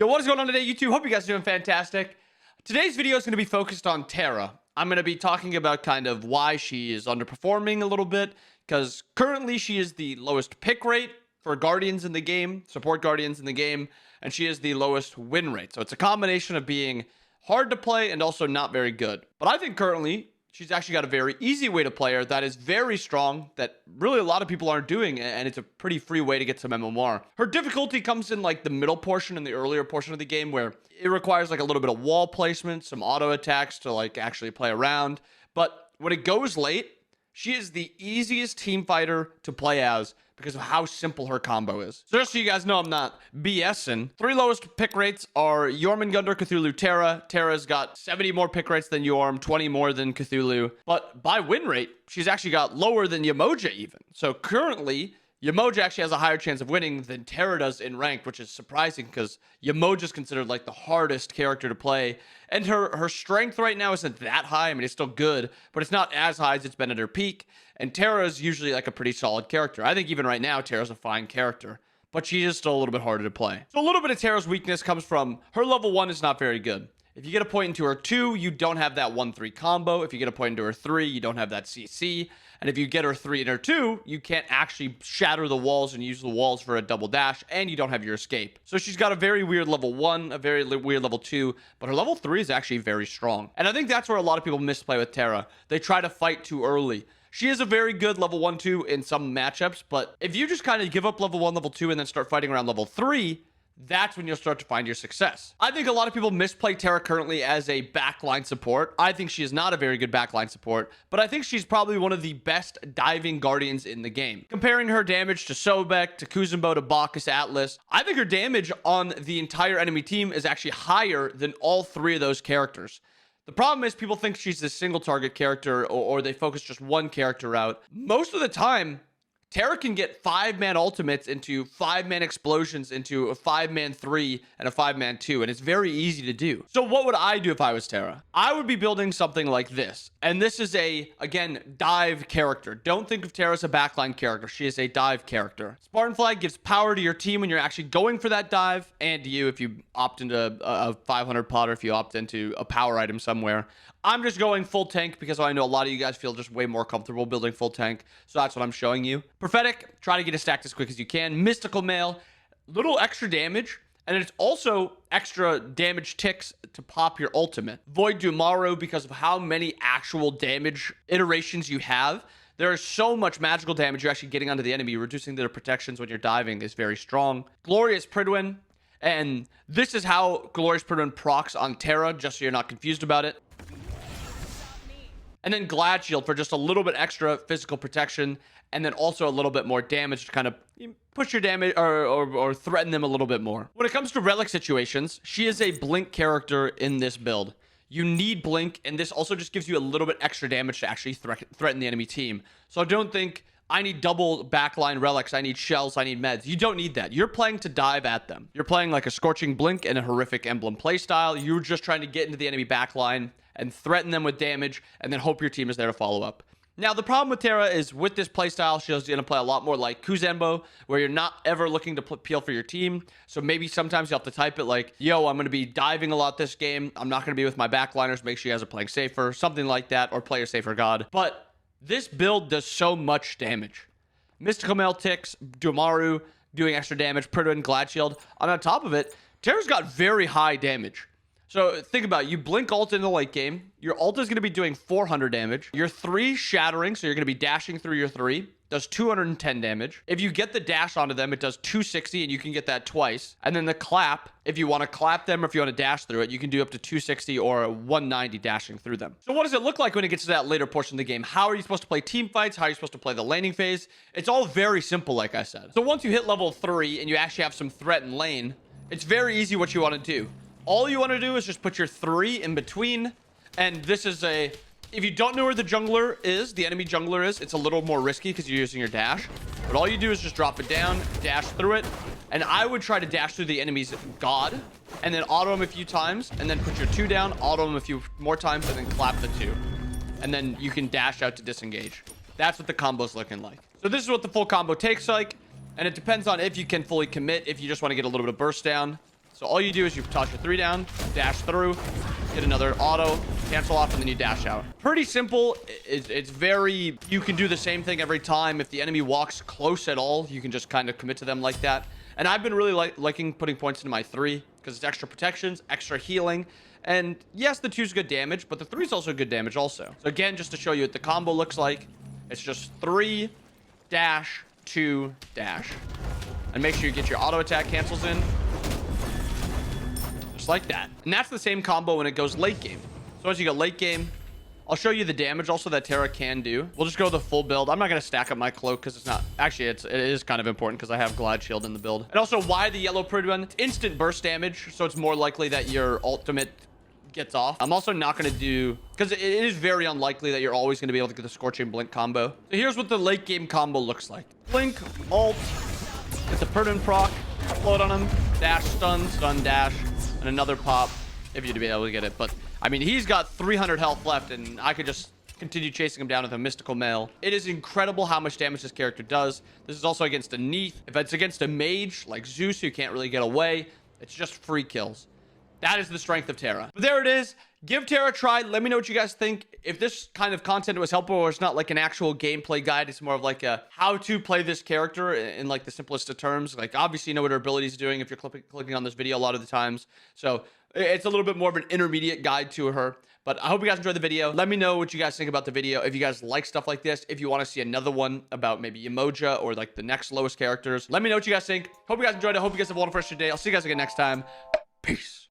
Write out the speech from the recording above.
Yo, what is going on today, YouTube? Hope you guys are doing fantastic. Today's video is going to be focused on Terra. I'm going to be talking about kind of why she is underperforming a little bit, because currently she is the lowest pick rate for Guardians in the game, support Guardians in the game, and she is the lowest win rate. So it's a combination of being hard to play and also not very good. But I think currently she's actually got a very easy way to play her that is very strong, that really a lot of people aren't doing, and it's a pretty free way to get some MMR. Her difficulty comes in like the middle portion and the earlier portion of the game, where it requires like a little bit of wall placement, some auto attacks to like actually play around. But when it goes late, she is the easiest team fighter to play as because of how simple her combo is. So just so you guys know I'm not BSing, 3 lowest pick rates are Jormungandr, Cthulhu, Terra. Terra's got 70 more pick rates than Jorm, 20 more than Cthulhu. But by win rate, she's actually got lower than Yamoja even. So currently, Yamoja actually has a higher chance of winning than Terra does in ranked, which is surprising because Yamoja is considered like the hardest character to play. And her strength right now isn't that high. I mean, it's still good, but it's not as high as it's been at her peak. And Terra is usually like a pretty solid character. I think even right now, Terra's a fine character, but she is still a little bit harder to play. So a little bit of Terra's weakness comes from her level 1 is not very good. If you get a point into her 2, you don't have that 1-3 combo. If you get a point into her 3, you don't have that CC. And if you get her 3 and her 2, you can't actually shatter the walls and use the walls for a double dash, and you don't have your escape. So she's got a very weird level 1, a very weird level 2, but her level 3 is actually very strong. And I think that's where a lot of people misplay with Terra. They try to fight too early. She is a very good level 1, 2 in some matchups, but if you just kind of give up level 1, level 2, and then start fighting around level 3, that's when you'll start to find your success. I think a lot of people misplay Terra currently as a backline support. I think she is not a very good backline support, but I think she's probably one of the best diving Guardians in the game. Comparing her damage to Sobek, to Kuzenbo, to Bacchus, Atlas, I think her damage on the entire enemy team is actually higher than all 3 of those characters. The problem is people think she's a single target character, or they focus just one character out. Most of the time, Terra can get 5-man ultimates into 5-man explosions into a 5-man 3 and a 5-man 2, and it's very easy to do. So what would I do if I was Terra? I would be building something like this. And this is again, dive character. Don't think of Terra as a backline character. She is a dive character. Spartan Flag gives power to your team when you're actually going for that dive, and to you if you opt into a 500 pot or if you opt into a power item somewhere. I'm just going full tank because I know a lot of you guys feel just way more comfortable building full tank. So that's what I'm showing you. Prophetic, try to get it stacked as quick as you can. Mystical Mail, little extra damage. And it's also extra damage ticks to pop your ultimate. Void Dumaru, because of how many actual damage iterations you have. There is so much magical damage you're actually getting onto the enemy. Reducing their protections when you're diving is very strong. Glorious Pridwin. And this is how Glorious Pridwin procs on Terra, just so you're not confused about it. And then Glad Shield for just a little bit extra physical protection, and then also a little bit more damage to kind of push your damage or threaten them a little bit more. When it comes to relic situations, she is a blink character in this build. You need blink, and this also just gives you a little bit extra damage to actually threaten the enemy team. So don't think, I need double backline relics, I need shells, I need meds. You don't need that. You're playing to dive at them. You're playing like a Scorching Blink and a Horrific Emblem playstyle. You're just trying to get into the enemy backline and threaten them with damage, and then hope your team is there to follow up. Now, the problem with Terra is with this playstyle, she's going to play a lot more like Kuzenbo, where you're not ever looking to peel for your team. So maybe sometimes you have to type it like, yo, I'm going to be diving a lot this game. I'm not going to be with my backliners. Make sure you guys are playing safer, something like that, or play a safer god. But this build does so much damage. Mystical Mail ticks, Dumaru doing extra damage, Pridwin, Glad Shield. And on top of it, Terra's got very high damage. So think about it. You blink ult in the late game. Your ult is going to be doing 400 damage. Your 3 shattering, so you're going to be dashing through your 3, does 210 damage. If you get the dash onto them, it does 260, and you can get that twice. And then the clap, if you want to clap them or if you want to dash through it, you can do up to 260 or 190 dashing through them. So what does it look like when it gets to that later portion of the game? How are you supposed to play team fights? How are you supposed to play the laning phase? It's all very simple, like I said. So once you hit level 3 and you actually have some threat in lane, it's very easy what you want to do. All you want to do is just put your 3 in between. And this is if you don't know where the jungler is, the enemy jungler is, it's a little more risky because you're using your dash. But all you do is just drop it down, dash through it. And I would try to dash through the enemy's god, and then auto him a few times, and then put your 2 down, auto him a few more times, and then clap the 2. And then you can dash out to disengage. That's what the combo's looking like. So this is what the full combo takes like. And it depends on if you can fully commit, if you just want to get a little bit of burst down. So So all you do is you toss your 3 down, dash through, hit another auto, cancel off, and then you dash out. Pretty simple. It's very, you can do the same thing every time. If the enemy walks close at all, you can just kind of commit to them like that. And I've been really liking putting points into my 3 because it's extra protections, extra healing. And yes, the 2's good damage, but the 3's also good damage also. So again, just to show you what the combo looks like, it's just 3, dash, 2, dash. And make sure you get your auto attack cancels in. Just like that. And that's the same combo when it goes late game. So as you go late game, I'll show you the damage also that Terra can do. We'll just go the full build. I'm not going to stack up my cloak because it's not... Actually, it is kind of important because I have Glide Shield in the build. And also, why the yellow Prid one? It's instant burst damage, so it's more likely that your ultimate gets off. I'm also not going to do... Because it is very unlikely that you're always going to be able to get the Scorching Blink combo. So here's what the late game combo looks like. Blink, ult, get the Prid proc, float on him, dash, stun, stun, dash, and another pop if you'd be able to get it. But... I mean, he's got 300 health left, and I could just continue chasing him down with a mystical mail. It is incredible how much damage this character does. This is also against a Neath. If it's against a mage like Zeus, who can't really get away, it's just free kills. That is the strength of Terra. But there it is. Give Terra a try. Let me know what you guys think. If this kind of content was helpful, or it's not like an actual gameplay guide, it's more of like a how to play this character in like the simplest of terms. Like, obviously you know what her abilities are doing if you're clicking on this video a lot of the times. So it's a little bit more of an intermediate guide to her. But I hope you guys enjoyed the video. Let me know what you guys think about the video. If you guys like stuff like this, if you want to see another one about maybe Emoja or like the next lowest characters, let me know what you guys think. Hope you guys enjoyed it. Hope you guys have a wonderful rest of your day. I'll see you guys again next time. Peace.